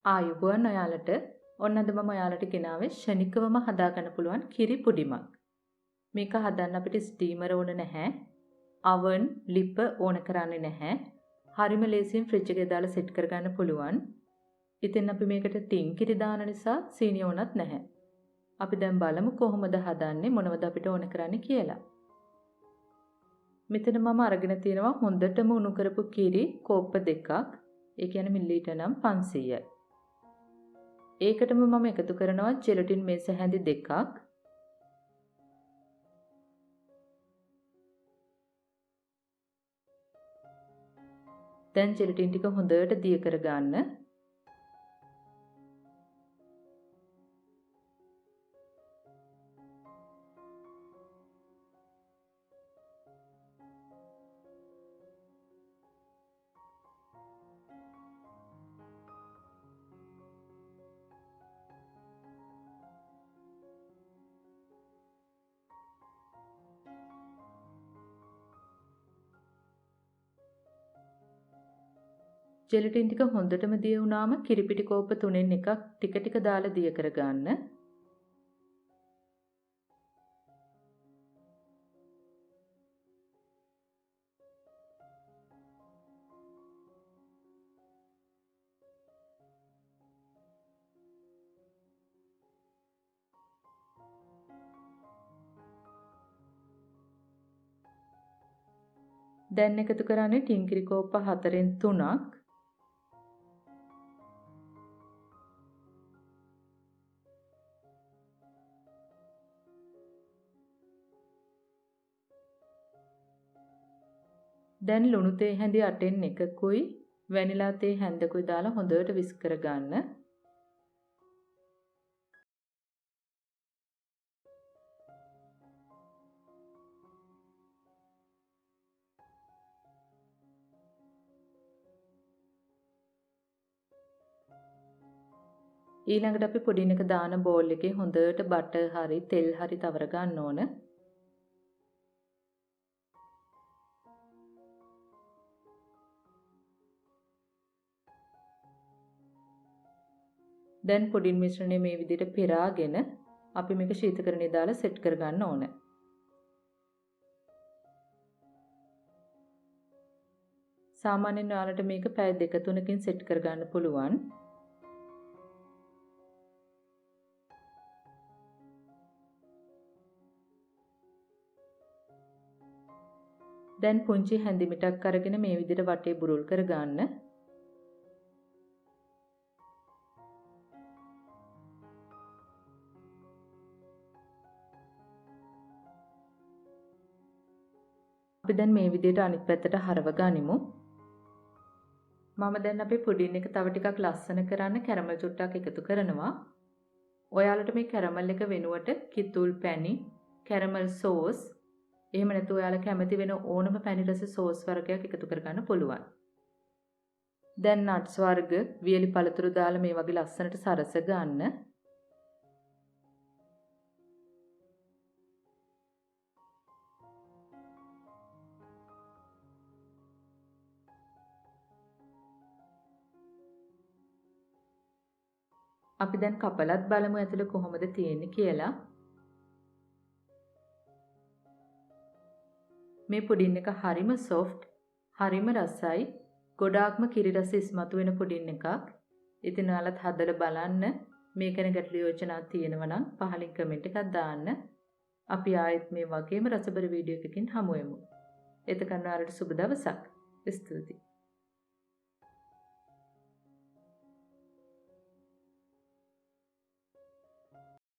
ආයුබෝවන් ඔයාලට. ඔන්න අද මම ඔයාලට ගෙනාවේ ෂණිකවම හදාගන්න පුළුවන් කිරි පුඩිමක්. මේක හදන්න අපිට ස්ටීමර ඕන නැහැ. oven ලිප ඕන කරන්නේ නැහැ. හරිම ලේසියෙන් ෆ්‍රිජ් එකේ දාලා සෙට් කරගන්න පුළුවන්. ඉතින් අපි මේකට ටින් කිරි දාන නිසා සීනි ඕනත් නැහැ. අපි දැන් බලමු කොහොමද හදන්නේ මොනවද අපිට ඕන කරන්නේ කියලා. මෙතන මම අරගෙන තියෙනවා හොඳටම උණු කරපු කිරි කෝප්ප දෙකක්. ඒ කියන්නේ මිලිලීටර් නම් 500යි. ඒකටම මම එකතු කරනවා ජෙලටින් මේස හැඳි දෙකක්. දැන් ජෙලටින් ටික හොඳට දිය කරගන්න. ජෙලටින් ටික හොඳටම දිය වුණාම කිරිපිටි කෝප්ප 3න් එකක් ටික ටික දාලා දිය කරගන්න. දැන් එකතු කරන්නේ ටින් කිරි කෝප්ප 4න් 3ක්. දැන් ලුණු තේ හැඳි 8න් එකකුයි වැනිලා තේ හැන්දකුයි දාලා හොඳට විස්ක් කරගන්න. ඊළඟට අපි පුඩින් එක දාන බෝල් එකේ හොඳට බටර් හරි තෙල් හරි තවර ගන්න ඕන. දැන් පුඩින් මිශ්‍රණය මේ විදිහට පෙරාගෙන අපි මේක ශීතකරණයේ දාලා සෙට් කරගන්න ඕන. සාමාන්‍යයෙන් ඔයාලට මේක පැය 2-3කින් සෙට් කරගන්න පුළුවන්. දැන් පුංචි හැඳි මිටක් අරගෙන මේ විදිහට වටේ බුරුල් කරගන්න. අපි දැන් මේ විදිහට අනිත් පැත්තට හරව ගනිමු. මම දැන් අපේ පුඩින් එක තව ටිකක් ලස්සන කරන්න කැරමල් චුට්ටක් එකතු කරනවා. ඔයාලට මේ කැරමල් එක වෙනුවට කිතුල් පැණි, කැරමල් සෝස්, එහෙම නැත්නම් ඔයාලා කැමති වෙන ඕනම පැණි රස සෝස් වර්ගයක් එකතු කරගන්න පුළුවන්. දැන් නට්ස් වර්ග, වියලි පළතුරු දාලා මේ වගේ ලස්සනට සරස ගන්න. අපි දැන් කපලත් බලමු ඇතුළේ කොහොමද තියෙන්නේ කියලා. මේ පුඩින් එක හරිම සොෆ්ට්, හරිම රසයි, ගොඩාක්ම කිරි රස ඉස්මතු වෙන පුඩින් එකක්. ඉතින් ඔයාලත් හදලා බලන්න. මේක ගැන ගැටළු යෝජනා තියෙනවා නම් පහලින් කමෙන්ට් එකක් දාන්න. අපි ආයෙත් මේ වගේම රසබර වීඩියෝ එකකින් හමු වෙමු. එතකන් ඔයාලට සුබ දවසක්. ස්තුතියි.